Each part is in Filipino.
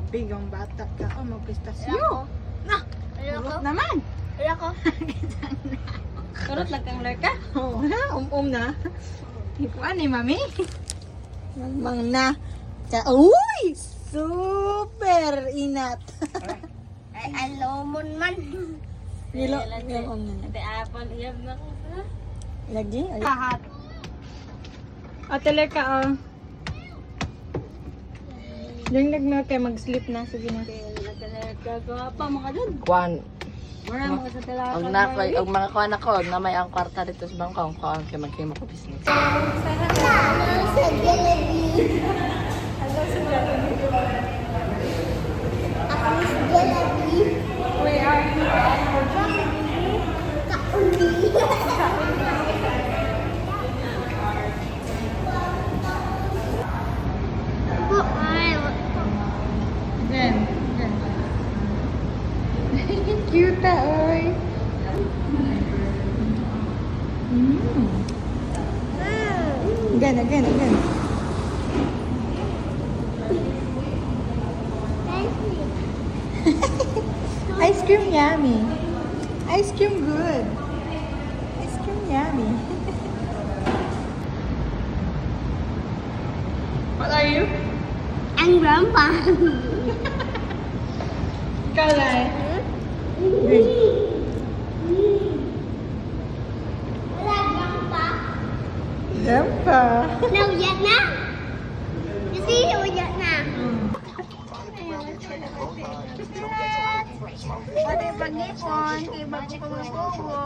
Bigang bata ka ko, magpistasyo. Ayoko. Na! Ayoko. Urot naman! Ayoko. Kurot lang kang larka. Oo na, na. Ikuan ni mami. Mang na. Uy! Super inat. Ay, alomon man. Nilo, yung na. Ate apple, iyab na ko. Lagi? Lahat. O, tala ka, oh. Yung nagmilk kay mag-sleep na. Sige na. Apa mga dun? Kuan. Wala mga sa talaga. Ang nakoy, ang mga kuan ako, na may ang kwarta dito sa bangkong kuan kay magkimo ko business. Where are you? Then. Cute ta, oy. Again. Ice cream yummy. Ice cream good. Ice cream yummy. What are you? Ang grandpa. Kalay. Wala grandpa. Grandpa. Nauyak na. Kasi nauyak na. Pati pag-ipon, kay bago pa magkubo.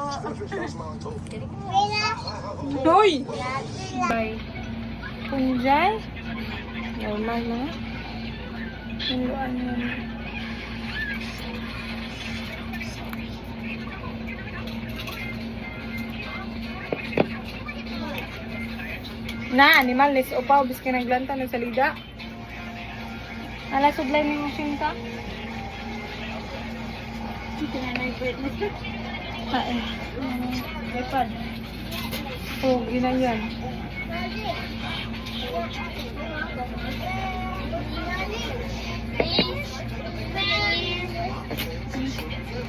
Hoy! Bye. Kung dyan, normal na. Hinduan mo. Na, animalis. Upaw, bis ka naglanta, nagsalida. Ala, sublay mo yung sinta. iPad. Oh, gina yan.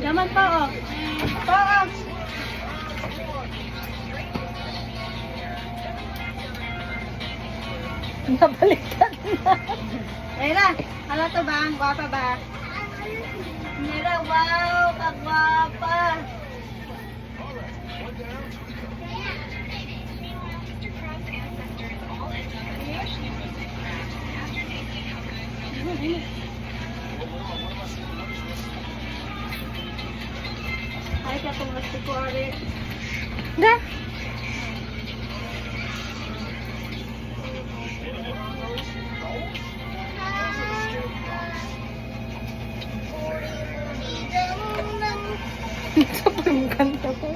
Naman pa, oh. Paas! Nabaliktad na. Era, hala to ba? Guwapa ba? Mira, wow, kagwapa. Ay, kaya kung gusto ko, Ari. Da! Ito pa yung kanta ko.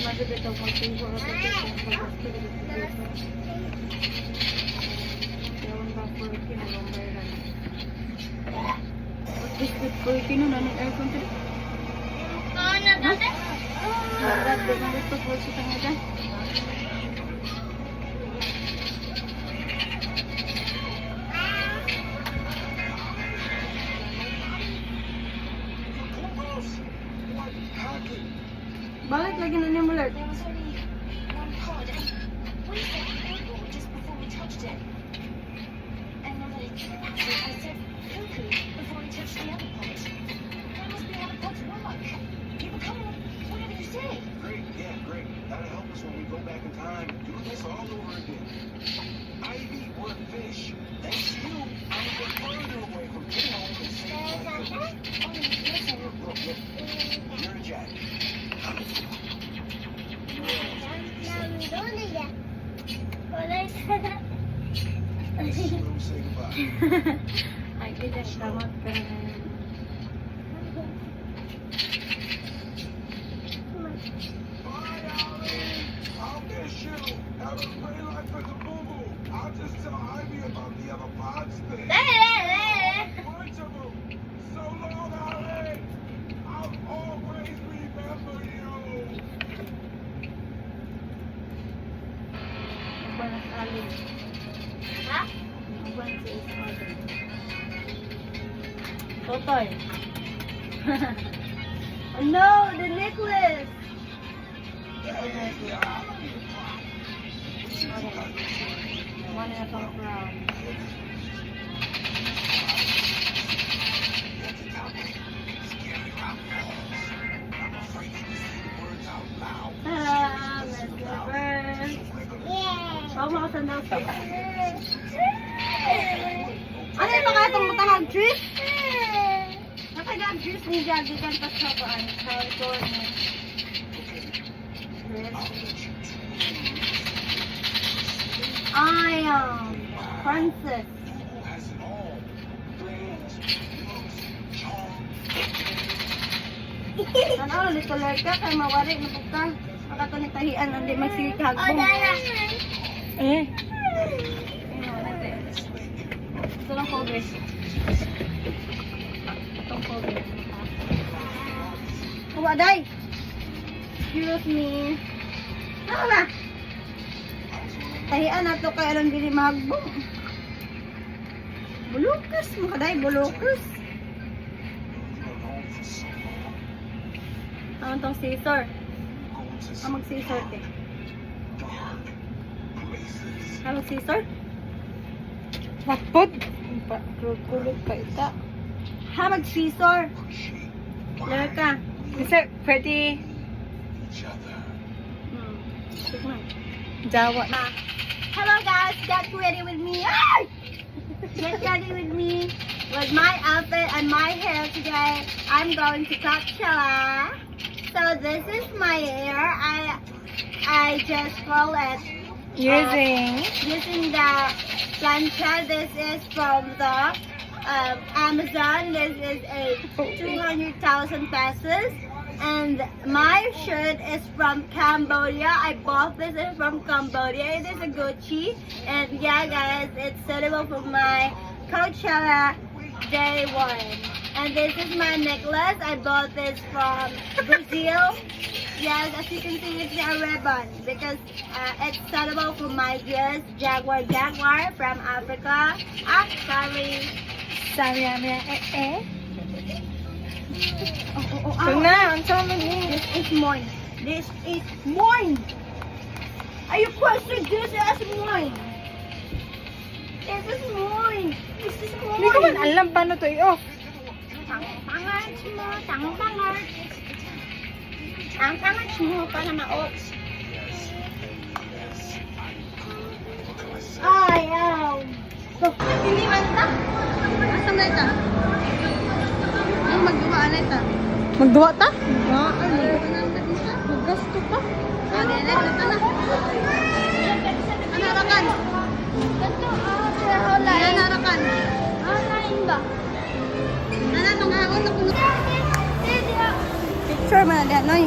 Madubit ako mag-tingo ako sa Yawan ba po yung kinalombayan? Biscuit po yung kinunan ng aircon ko. Oo na dati? Marad, bigyan dito po siya tanga dyan. Bakit lagi na niya mulert? Great, yeah, great. That'll help us when we go back in time and do this all over again. Ivy, we're fish. Thanks to you, I'm even further away from getting home and saving my goodness. Look, you're a jack. Say goodbye. Ay, tidak kamot ka na. I'll miss you. Have a great life as a boo-boo. I'll just tell Ivy about the other pods thing. Bunch of them. So long, Ivy. I'll Totoy. Oh no, the necklace. One and a half round. Ah, let's go first. Bawa mo ako sandal sa. Ano yung mga itong matahag drip? Nakagag drip ni Jaggy kan pas sa paan. Sa corner. Drip. I am Princess. Ano, little ka kay mawari na buka. Makatunitahian hindi magsigikag mo. Eh. Ito lang progress. Itong progress. Kuha, day! Excuse me. Ano ba? Tahian na ito kay alam dili magbong. Bulukas mo ka, day. Bulukas. Ano tong scissor? Mag-scissor te. Mag-scissor? Nakpod. Kulog ka ita. Mag-scissor. Lera ka. Kasi pwede Tikman. Jawa na. Hello guys, get ready with me. Ay! Get ready with me. With my outfit and my hair today, I'm going to Coachella. So this is my hair. I just curl it using the plancha. This is from the Amazon. This is a 200,000 pesos. And my shirt is from Cambodia. I bought this from Cambodia. It is a Gucci. And yeah, guys, it's suitable for my Coachella day one. And this is my necklace. I bought this from Brazil. Yes, as you can see, it's a ribbon because it's suitable for my ears. Jaguar from Africa. Ah, sorry. Sabi namin, Oh, na, ang sama mo. This is mine. This is mine. Are you questioning this as mine? This is mine. This is mine. Hindi ko man alam paano to i-off. Tangan mo, tangan. Ang tangan mo para ma-off. Ayaw. Hindi man ta. Asam na ita? Ang magduwa na ita. Magduwa ta? Gasto pa. Ano na? Anarakan. Anarakan. Lain ba? Ano itong hawon na puno? Picture mo na dyan, Noy.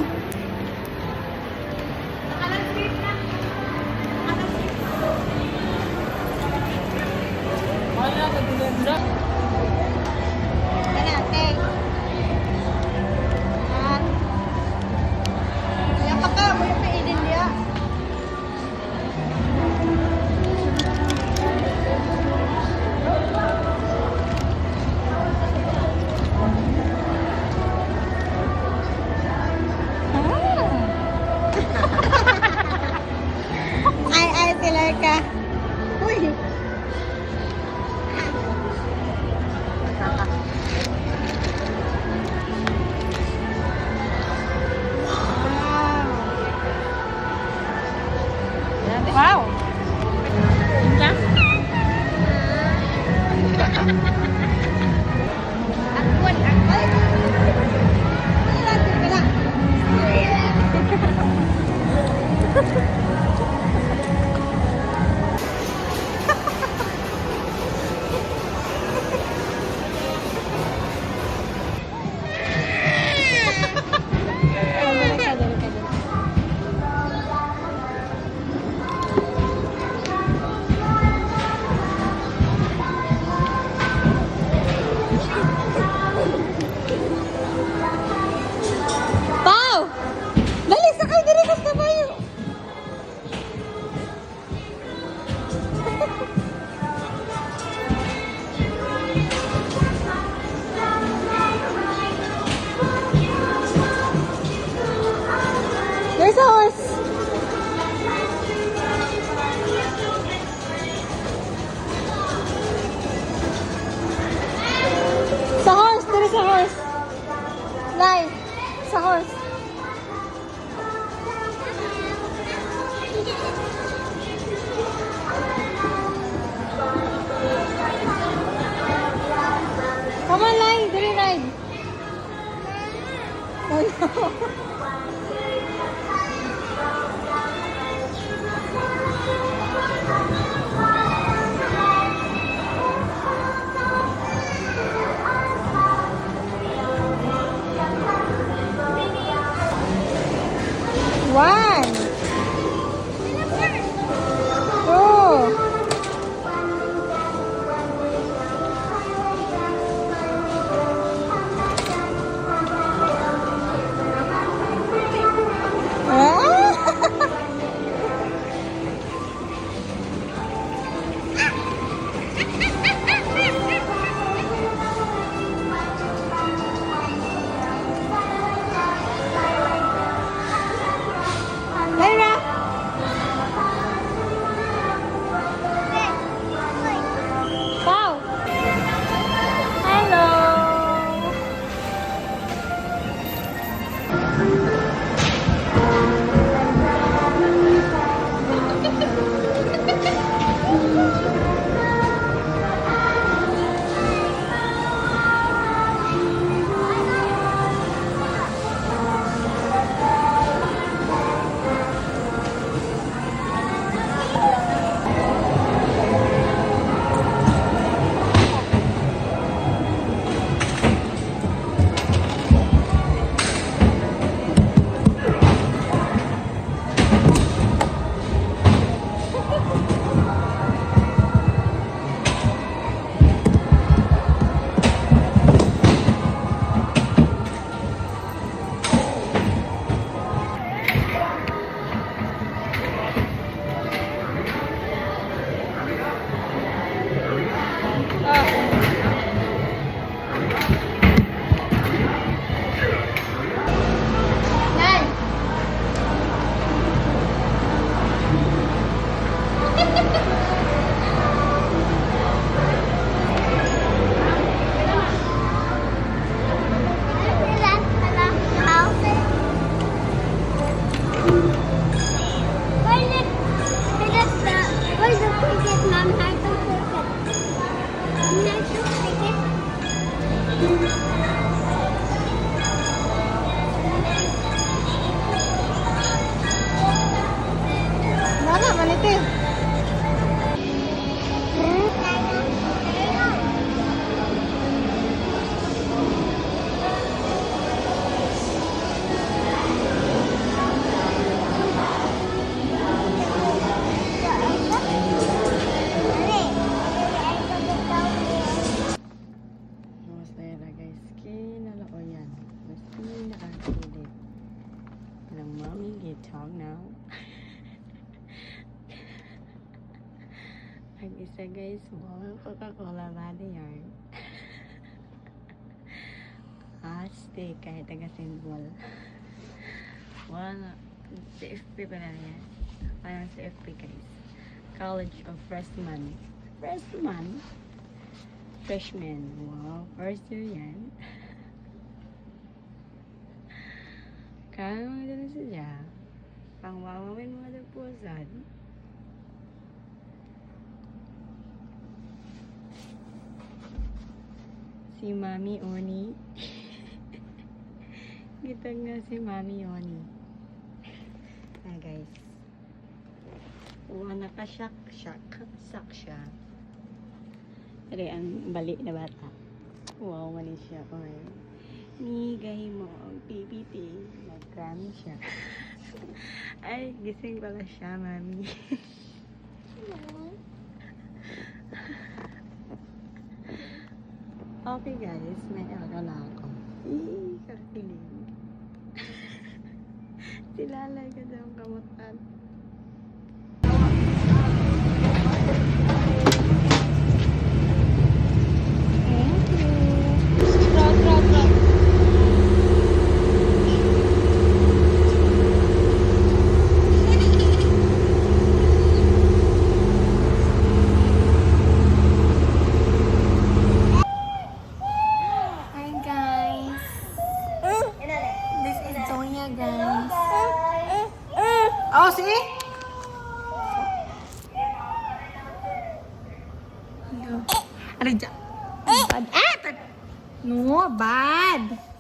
Nay, sahos. Come on, Nay. Dali, Nay. Oh, no. One. Two. Lyra. Wow. Hello. Where's the cricket, Mom? How's the cricket? Natural cricket? Mana maniti? Mas na guys. Kinalao yan. Mas pinakakilit. Ng mommy get talk now. Ang isa guys, mga Coca-Cola body yarn. Steak kahit taga-symbol. Wala. Si FP pa na yan. Parang si FP guys. College of Freshman. Freshman? Freshman. Wow. First year yan. Kaya mga dyan siya. Pang wawawin mga dapusan. Si Mami Oni. Kita nga si Mami Oni. Ah guys. Uwa naka-shock siya. Pero ang bali na bata. Wow, mali siya. Okay. Nigay mo ang PPT. Nag-cram siya. Ay, gising pala siya, Mami. Okay guys, may alala ako. Kakilig. Silalay ka daw kamutan. Thank you. Trot. Hi guys. Oh, see? Ano dyan? Bad. No, bad.